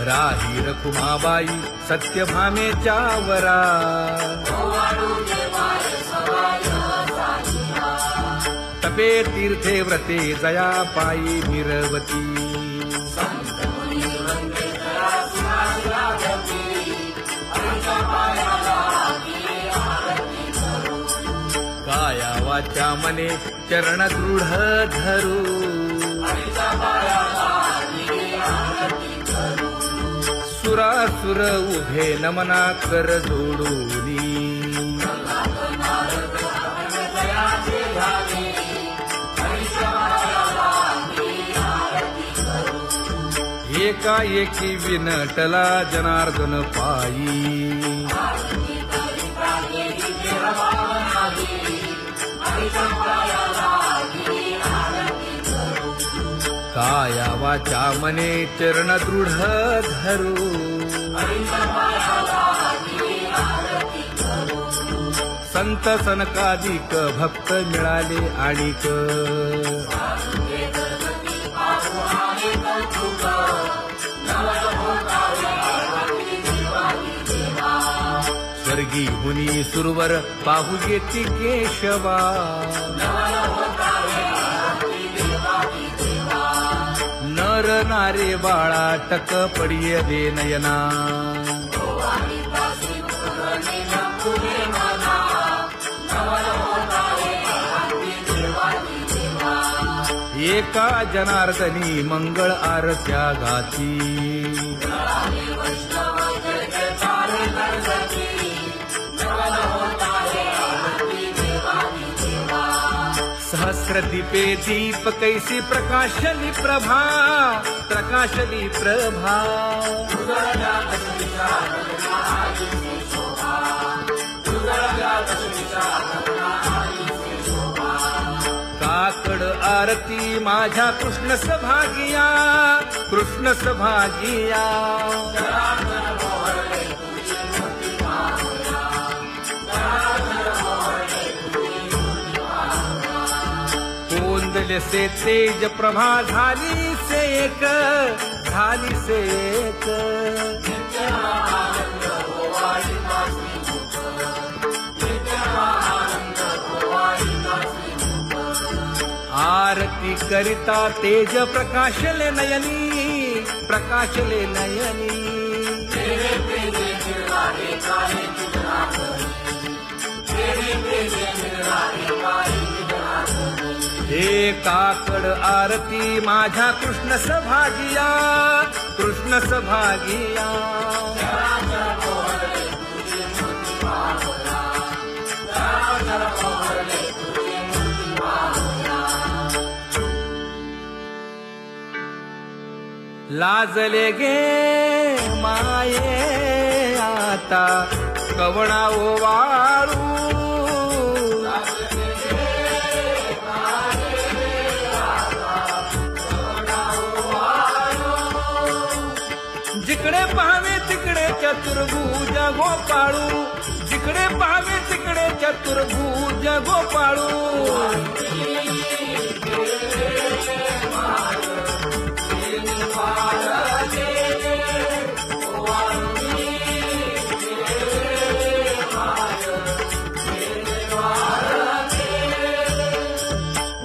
राही रखुमाबाई सत्यभामेच्या वरा तपे तीर्थे व्रते जया पायी मिरवती काया वाचा मने चरण दृढ धरू सुरासुर उभे नमना कर जोडूनी एकाएकी विनटला जनार्दन पायी काया वाचा मने चरण दृढ धरू संत सनकादिक भक्त मिळाले आणिक स्वर्गी मुनी सुरवर पाहू येती केशवा नर नारे बाळा टक पडिये दे नयना एका जनार्दनी मंगळ आरत्या गाती सहस्र दीपे दीप कैसी प्रकाशली प्रभा प्रकाशली प्रभा काकड आरती माझ्या कृष्ण सभागिया कृष्ण सभागिया कोंदले से तेज प्रभा झाली से एक झाली से एक आरती करिता तेज प्रकाशले नयनी प्रकाशले नयनी हे काकड आरती माझ्या कृष्ण सभागिया कृष्ण सभागिया लाजले गे माये आता कवणा ओवाळू जिकडे पाहावे तिकडे चतुर्भुज गोपाळू जिकडे पाहावे तिकडे चतुर्भुज गोपाळू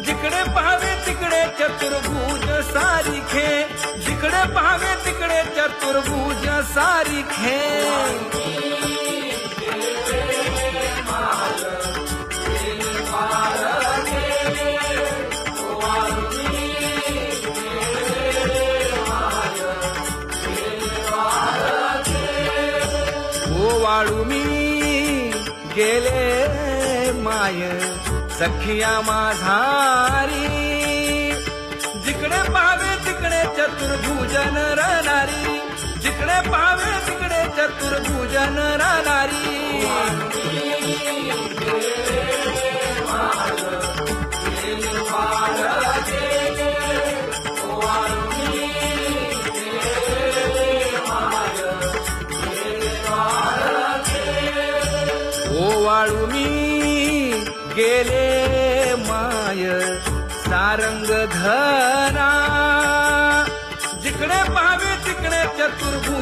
जिकडे पाहावे तिकडे चतुर्भुज सारिखे जिकडे पाहावे तिकडे चतुर्भुज सारिखे ओवाळू मी गेले माय सखिया माझारी जिकडे पाहावे तिकडे चतुर्भुज नरनारी जिकडे पाहावे तिकडे चतुर्भुज नरनारी ओवाळू मी गेले माय सारंग धरा जिकडे पाहावे तिकडे चतुर्भुज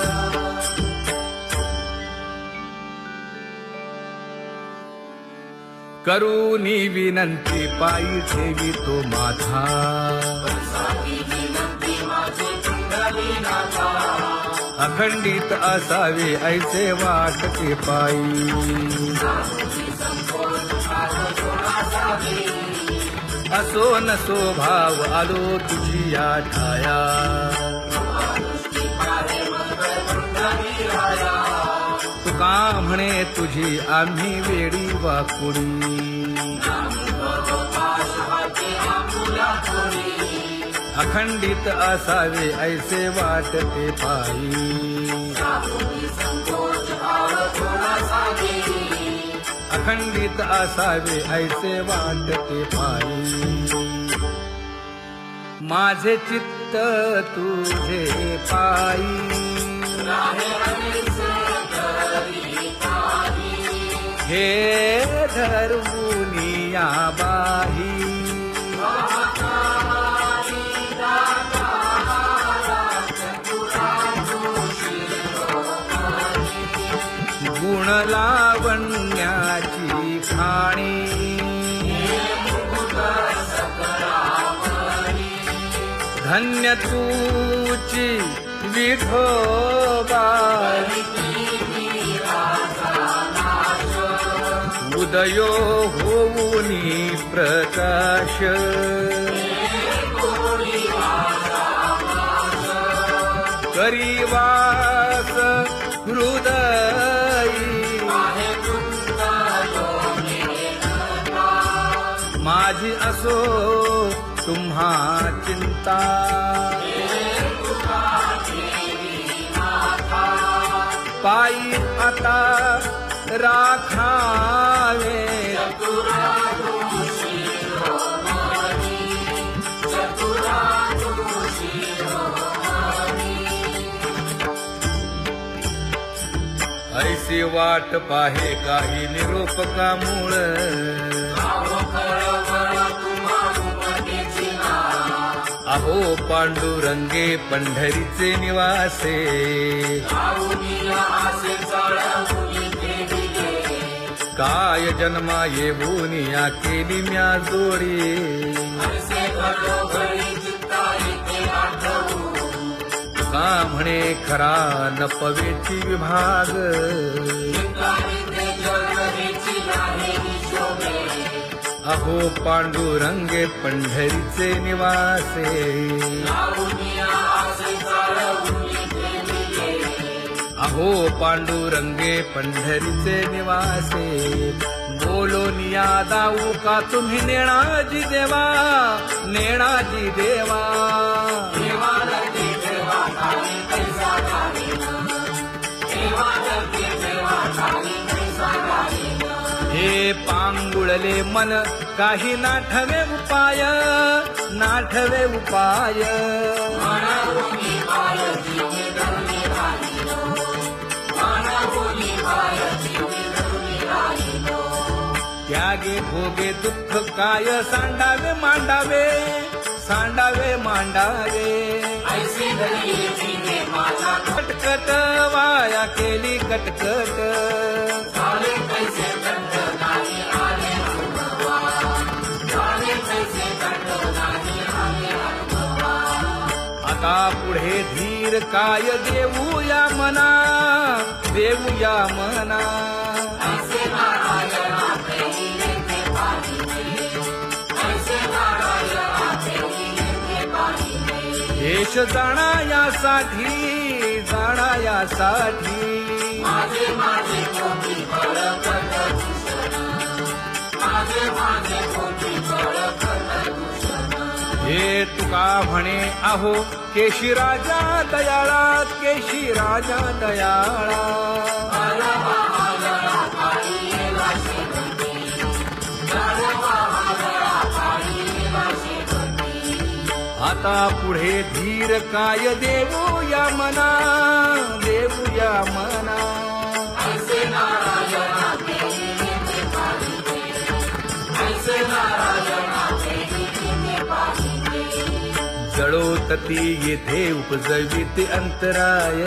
करूनी विनंती पायी ठेवी तो माझा अखंडित असावे ऐसे वाटते पायी असो नसो भाव आलो तुझी या ठाया तुका म्हणे तुझी आम्ही वेडी वाकुडी अखंडित असावे ऐसे वाटते पायी अखंडित असावे ऐसे वाटते पायी माझे चित्त तुझे पायी हे धर्मुनिया बाही गुण लावण्याची खाणी धन्य तूची विठोबा उदयो होऊनी प्रकाश करीवास हृदयी माझी असो तुम्हा चिंता पायी आता राखावे ऐसी वाट पाहे काही निरोपका मूळ अहो पांडुरंगे पंढरीचे निवासे काय जन्मा येऊन या केली म्या जोडी का म्हणे खरा नपवेची विभाग अहो पांडुरंगे पंढरीचे निवासे अहो पांडुरंगे पंढरीचे निवासे बोलोनिया दाऊ का तुम्ही नेणाजी देवा नेणाजी देवा हे पांगुळले मन काही नाठवे उपाय नाठवे उपाय त्यागे भोगे दुःख काय सांडावे मांडावे सांडावे मांडावे कटकट वाया केली कटकट आता पुढे धीर काय देऊया मना देऊया मना देश जाणायासाठी हे तुका म्हणे अहो केशी राजा दयाळा केशी राजा दयाळा आता पुढे धीर काय देऊया मना देऊया मना जळोतती येथे उपजविते अंतराय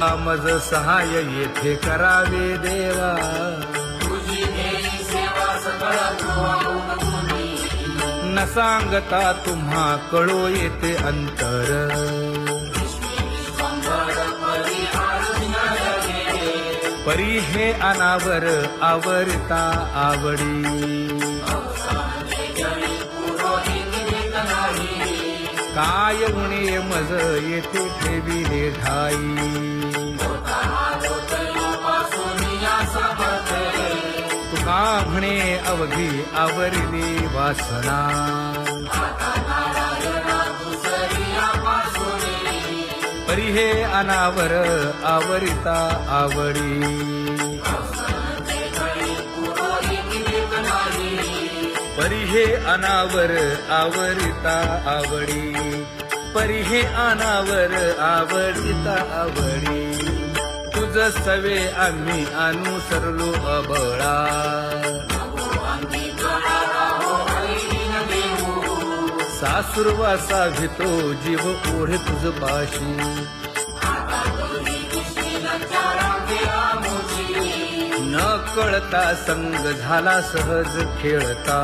मज सहाय येथे करावे देवा, न सांगता तुम्हा कळो येते अंतर, परी हे अनावर आवरता आवडी, काय उणे मज येथे ठेविले ठाई, तुका म्हणे अवघी आवरली वासना, परी हे अनावर आवरिता आवडी, परी हे अनावर आवरिता आवडी, परी हे अनावर आवडिता आवडी, तुझ सवे आम्ही अनुसरलो अबळा, सासुरवासा भितो जीव ओढे तुझ पाशी, न कळता संग झाला सहज खेळता,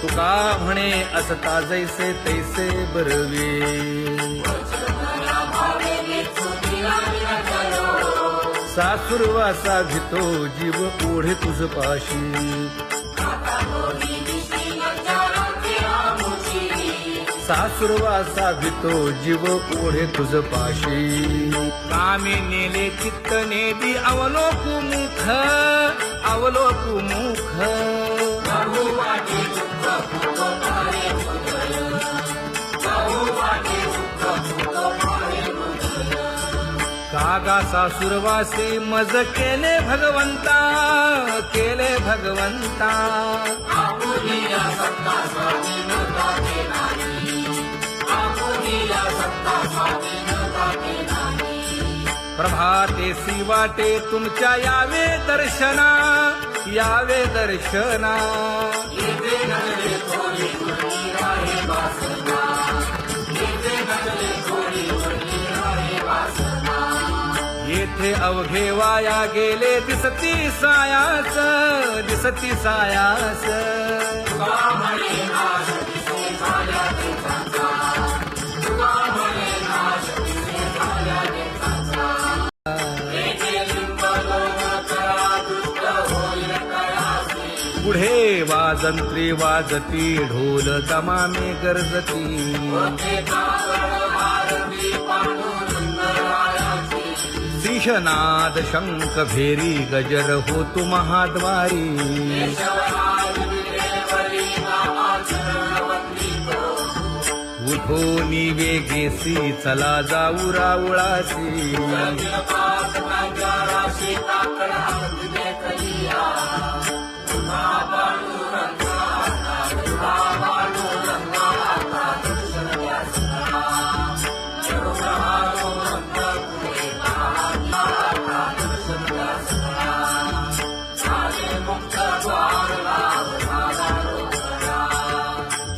तुका म्हणे असता जैसे तैसे बरवे, सासुरवासा भितो जीव ओढे तुझ पाशी, सासुरवासा भितो जीव ओढे तुझ पाशी, कामे नेले चित्त नेदी अवलोकु मुख, अवलोकु मुख, कागा सासुरवासे मज केले भगवंता, केले भगवंता, प्रभातेसी वाटे तुमच्या यावे दर्शना, यावे दर्शना, येथे अवघे वाया गेले दिसती सायाच, दिसती सायाच, पुढे वाजंत्री वाजती ढोल दमामे गरजती, सिंहनाद शंख भेरी गजर होतु महाद्वारी, उठो वेगेसी चला जाऊ राऊळासी,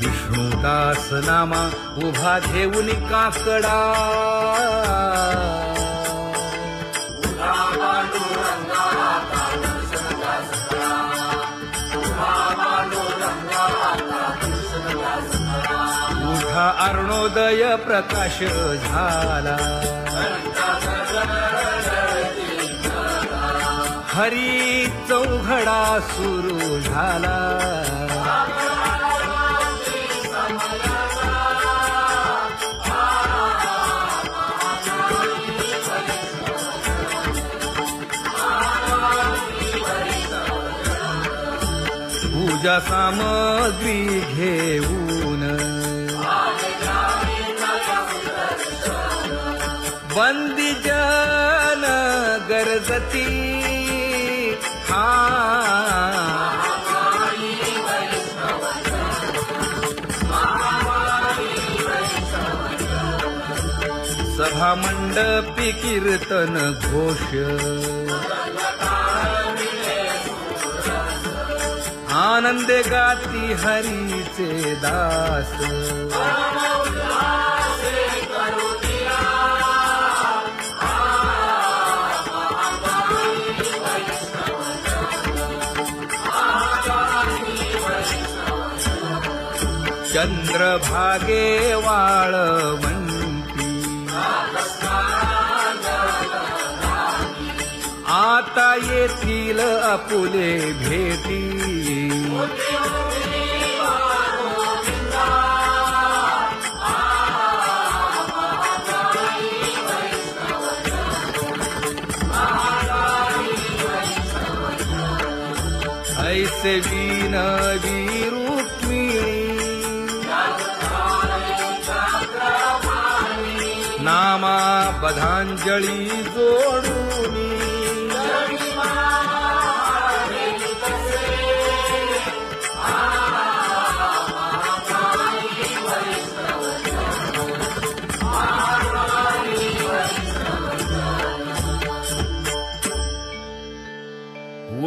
विष्णुदास नामा उभा घेऊन काकडा, उठा अरुणोदय प्रकाश झाला, हरी चौघडा सुरू झाला, पूजा सामग्री घेऊन बंदी जन गरजती, सभा मंडपी कीर्तन घोष, आनंदे गाती हरीचे दास चंद्रभागे वाळवंती आता येथील आपुले भेटी ऐसे विनवी रुक्मिणी नामा बधांजळी जोडूनी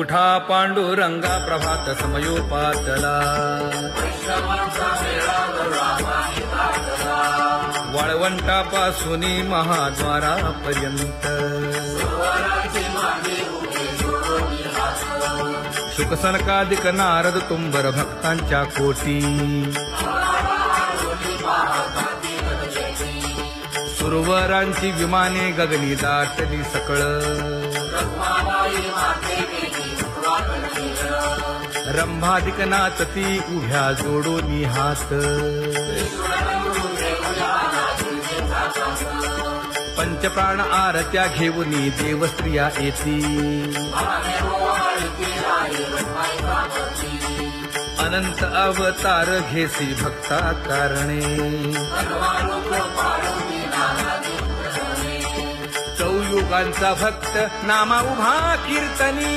उठा पांडुरंगा प्रभात समयोपातला वाळवंटापासून महाद्वारापर्यंत शुकसनकादिक नारद तुंबर भक्तांच्या कोटी सुरवरांची विमाने गगनी दाटली सकळ रंभादिक नाचती उभ्या जोडोनी हात पंचप्राण आरत्या घेऊनी देवस्त्रिया येती अनंत अवतार घेसी भक्ता कारणे चौयुगांचा भक्त नामा उभा कीर्तनी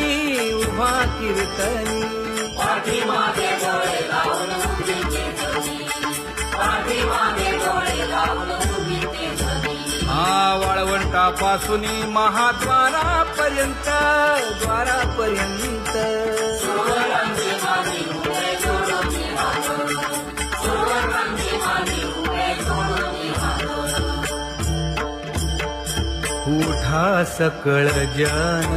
वाळवंटापासून महाद्वारापर्यंत उठा सकळ जन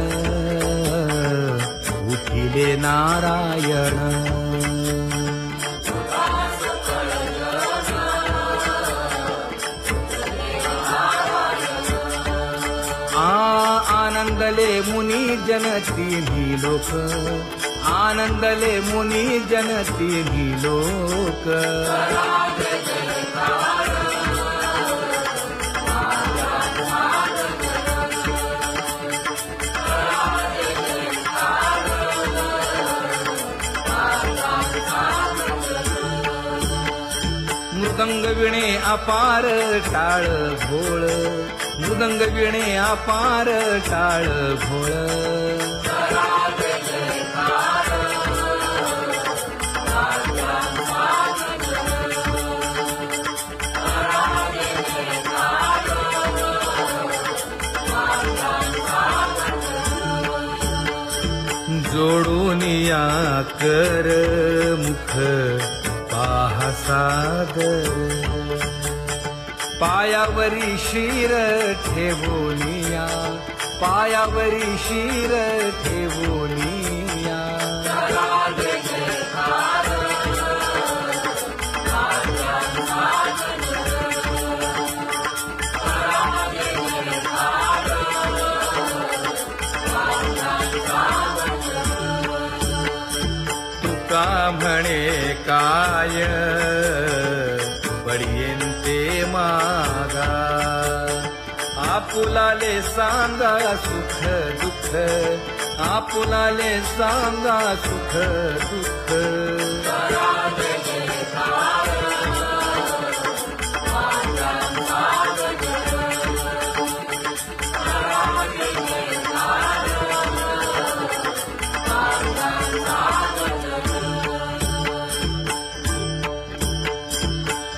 उठिले नारायण आनंदले मुनी जन तिन्ही लोक आनंदले मुनी जन तिन्ही लोक मृदंग विणे अपार टाळ भोळ मृदंग विणे अपार टाळ भोळ जोडून या कर मुख पाहा सागर पायावरी शिर ठेवोनिया पायावरी शिर ठेवोनिया तुका म्हणे काय बडियेंते मागा आपुलाले सांगा सुख दुःख आपुलाले सांगा सुख दुःख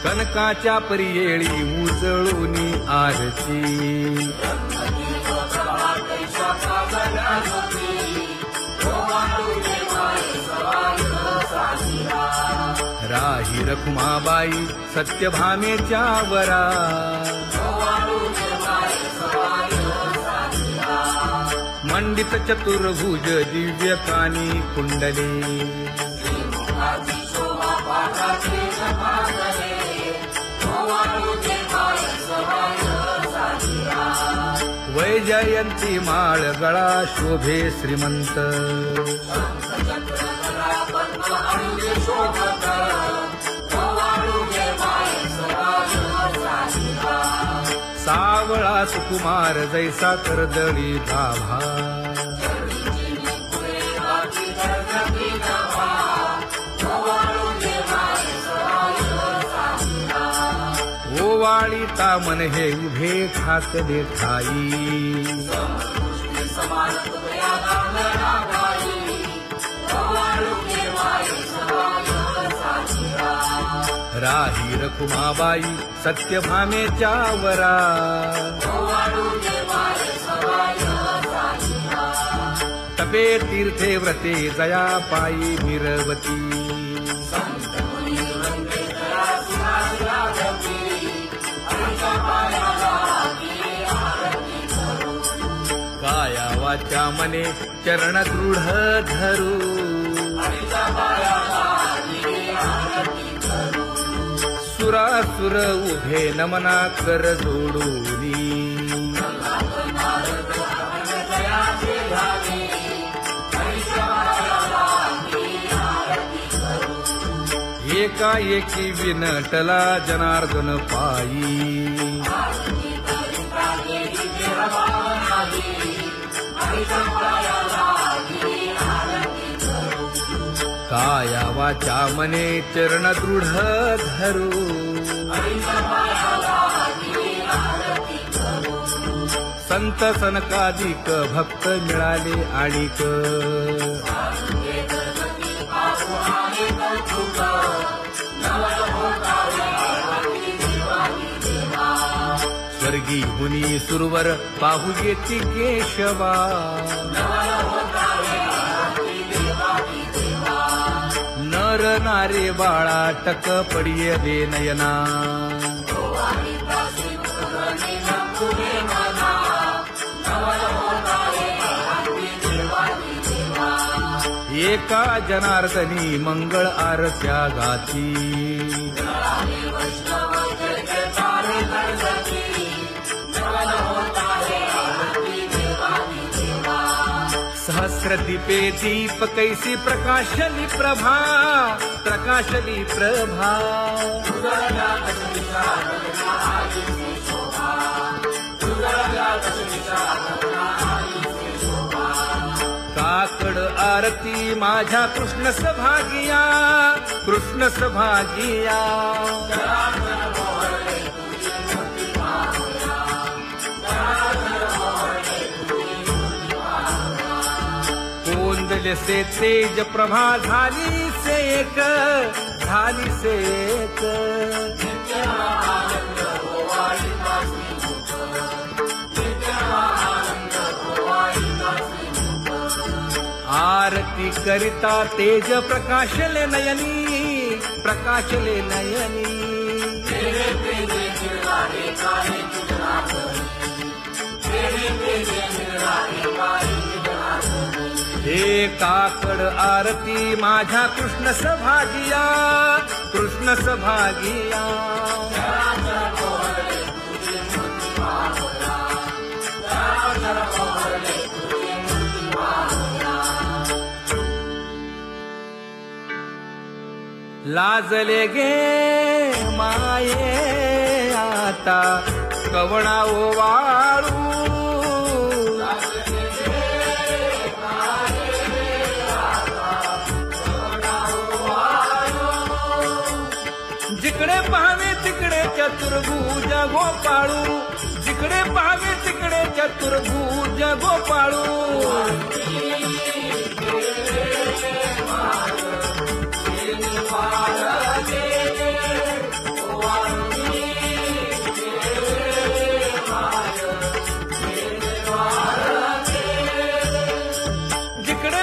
कनकाच्या परियेळी उजळूनी आरती रखुमाबाई सत्यभामेच्या वरा मंडित चतुर्भुज दिव्य कानी कुंडले वैजयंती माळ गळा शोभे श्रीमंत सावळा सुकुमार जैसा करदळी गाभा ओवाळीता मन हे उभे ठाकले ठाई राही रखुमाबाई सत्यभामेच्या वरा तपे तीर्थे व्रते जया पायी मिरवती काया वाचा मने चरण दृढ धरू सुरासुर उभे नमना कर जोडूनी एकाएकी विनटला जनार्दन पायी काया वाचा मने चरण दृढ धरू संत सनकादिक भक्त मिळाले आणिक स्वर्गी हुनी सुरवर पाहू येती केशवा नर नारे बाळा टक पडिये दे नयना एका जनार्दनी मंगळ आरत्या गाती सहस्र दीपे दीप कैसी प्रकाशली प्रभा प्रकाशली प्रभा काकड आरती माझ्या कृष्ण सभागिया कृष्ण सभागिया कोंदले से तेज प्रभा झाली से एक आरती करिता तेज प्रकाशले नयनी हे काकड आरती माझ्या कृष्ण सभागिया लाजले गे माये आता कवणा ओवाळू जिकडे पाहावे तिकडे चतुर्भुज गोपाळू जिकडे पाहावे तिकडे चतुर्भुज गोपाळू जिकडे